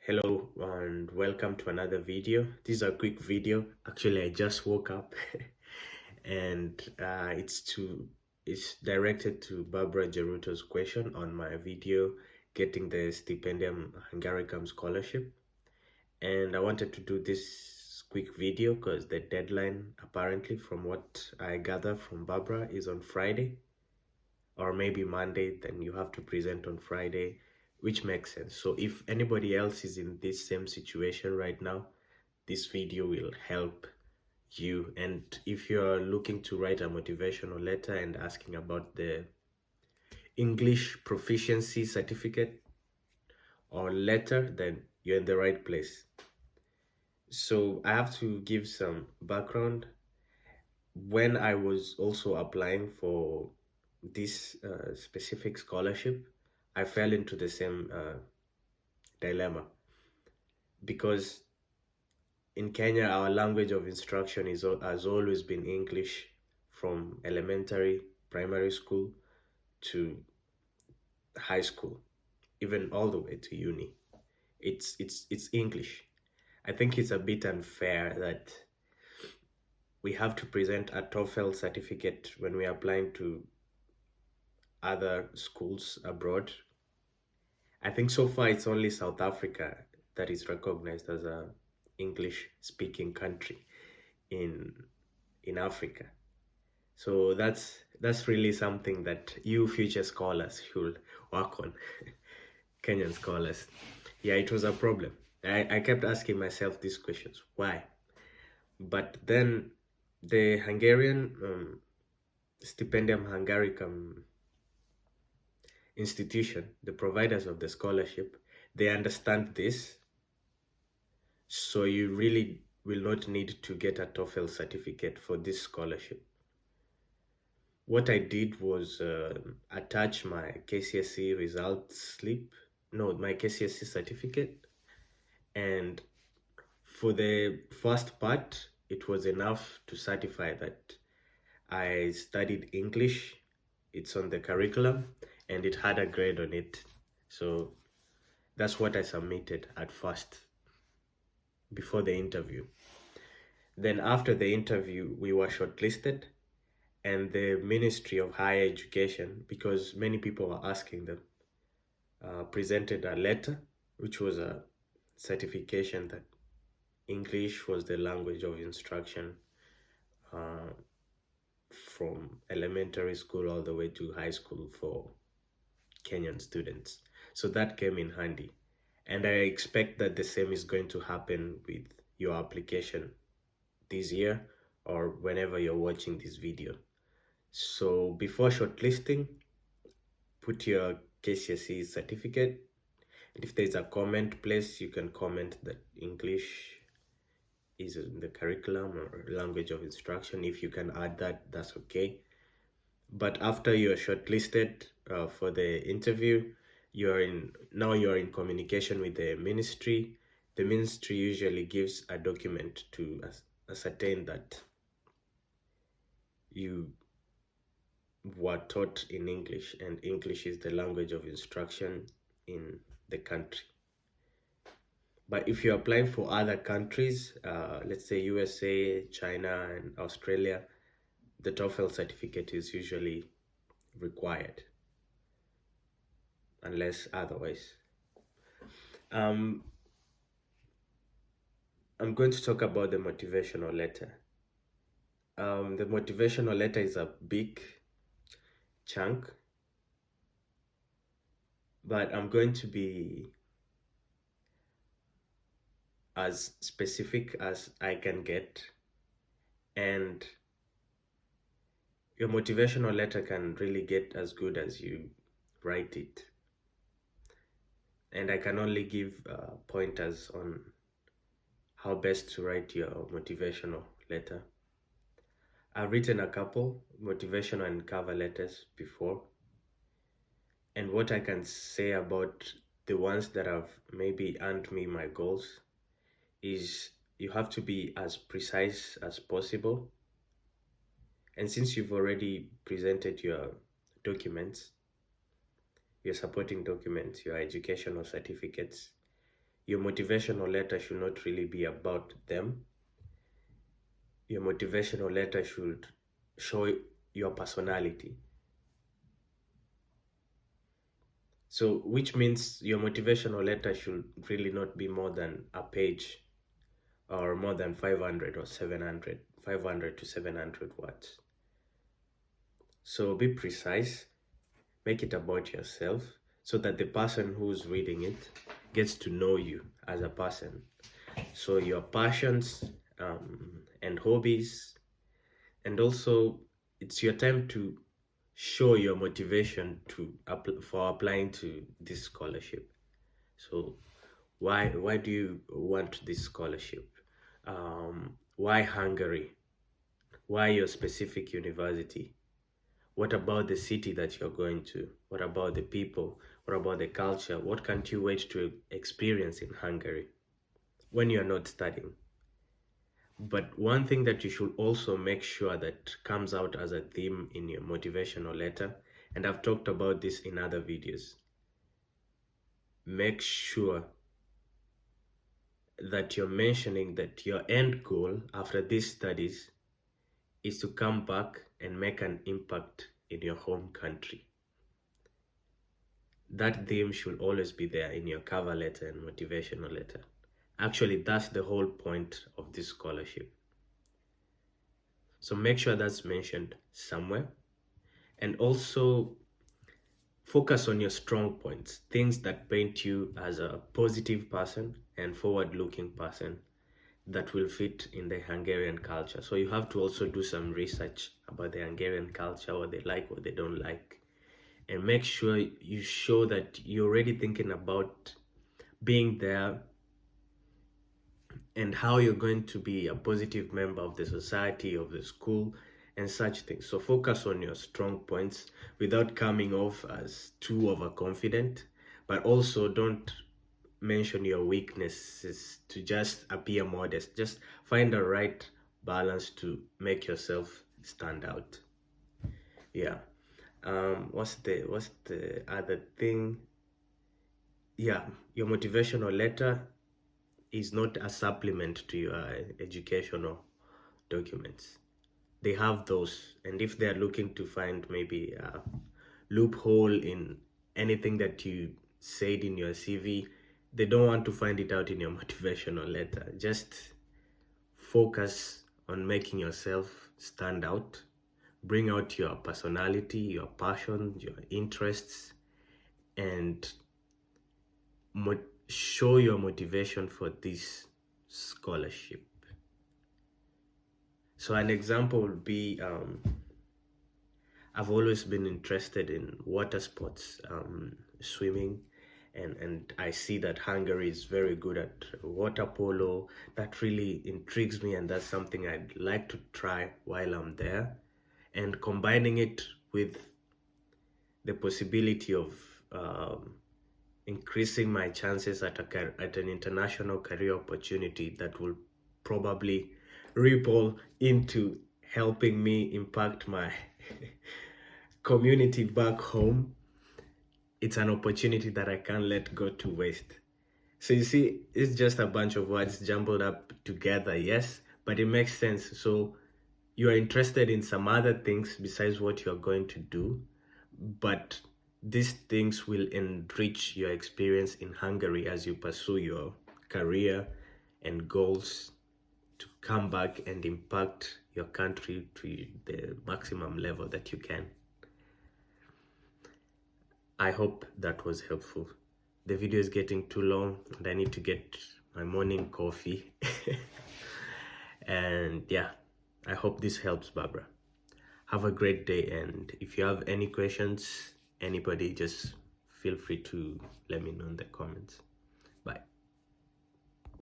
Hello and welcome to another video. This is a quick video. Actually, I just woke up and it's directed to Barbara Geruto's question on my video getting the Stipendium Hungaricum scholarship. And I wanted to do this quick video because the deadline, apparently from what I gather from Barbara, is on Friday or maybe Monday. Then you have to present on Friday, which makes sense. So if anybody else is in this same situation right now, this video will help you. And if you're looking to write a motivational letter and asking about the English Proficiency certificate or letter, then you're in the right place. So I have to give some background. When I was also applying for this specific scholarship, I fell into the same dilemma because in Kenya, our language of instruction has always been English from elementary, primary school to high school, even all the way to uni. It's English. I think it's a bit unfair that we have to present a TOEFL certificate when we are applying to other schools abroad. I think so far it's only South Africa that is recognized as a English speaking country in Africa. So that's really something that you future scholars should work on. Kenyan scholars. Yeah, it was a problem. I kept asking myself these questions. Why? But then the Hungarian Stipendium Hungaricum institution, the providers of the scholarship, they understand this. So you really will not need to get a TOEFL certificate for this scholarship. What I did was attach my KCSE results slip, no, my KCSE certificate. And for the first part, it was enough to certify that I studied English. It's on the curriculum and it had a grade on it. So that's what I submitted at first before the interview. Then after the interview, we were shortlisted, and the Ministry of Higher Education, because many people were asking them, presented a letter, which was a certification that English was the language of instruction uh, from elementary school all the way to high school for Kenyan students. So that came in handy. And I expect that the same is going to happen with your application this year or whenever you're watching this video. So before shortlisting, put your KCSE certificate. And if there's a comment place, you can comment that English is in the curriculum or language of instruction. If you can add that, that's okay. But after you're shortlisted for the interview, you're in communication with the ministry. The ministry usually gives a document to ascertain that you were taught in English and English is the language of instruction in the country. But if you're applying for other countries, let's say USA, China, and Australia, the TOEFL certificate is usually required, unless otherwise. I'm going to talk about the motivational letter. The motivational letter is a big chunk, but I'm going to be as specific as I can get, and your motivational letter can really get as good as you write it. And I can only give pointers on how best to write your motivational letter. I've written a couple motivational and cover letters before, and what I can say about the ones that have maybe earned me my goals is you have to be as precise as possible. And since you've already presented your documents, your supporting documents, your educational certificates, Your motivational letter should not really be about them. Your motivational letter should show your personality. So, which means your motivational letter should really not be more than a page or more than 500 or 700, 500 to 700 words. So be precise, make it about yourself so that the person who's reading it gets to know you as a person. So your passions and hobbies, and also it's your time to show your motivation for applying to this scholarship. So why do you want this scholarship? Why Hungary? Why your specific university? What about the city that you're going to? What about the people? What about the culture? What can't you wait to experience in Hungary when you're not studying? But one thing that you should also make sure that comes out as a theme in your motivational letter, and I've talked about this in other videos, make sure that you're mentioning that your end goal after these studies is to come back and make an impact in your home country. That theme should always be there in your cover letter and motivational letter. Actually, that's the whole point of this scholarship. So make sure that's mentioned somewhere. And also focus on your strong points, things that paint you as a positive person and forward-looking person that will fit in the Hungarian culture. So you have to also do some research about the Hungarian culture, what they like, what they don't like, and make sure you show that you're already thinking about being there and how you're going to be a positive member of the society, of the school, and such things. So focus on your strong points without coming off as too overconfident, but also don't mention your weaknesses to just appear modest. Just find the right balance to make yourself stand out. Yeah. What's the other thing? Yeah, your motivational letter is not a supplement to your educational documents. They have those, and if they're looking to find maybe a loophole in anything that you said in your CV, they don't want to find it out in your motivational letter. Just focus on making yourself stand out, bring out your personality, your passion, your interests, and show your motivation for this scholarship. So an example would be, I've always been interested in water sports, swimming, and I see that Hungary is very good at water polo. That really intrigues me, and that's something I'd like to try while I'm there. And combining it with the possibility of increasing my chances at an international career opportunity that will probably ripple into helping me impact my community back home. It's an opportunity that I can't let go to waste. So you see, it's just a bunch of words jumbled up together, yes, but it makes sense. So you're interested in some other things besides what you're going to do, but these things will enrich your experience in Hungary as you pursue your career and goals to come back and impact your country to the maximum level that you can. I hope that was helpful. The video is getting too long and I need to get my morning coffee. And yeah, I hope this helps, Barbara. Have a great day, and if you have any questions, anybody, just feel free to let me know in the comments.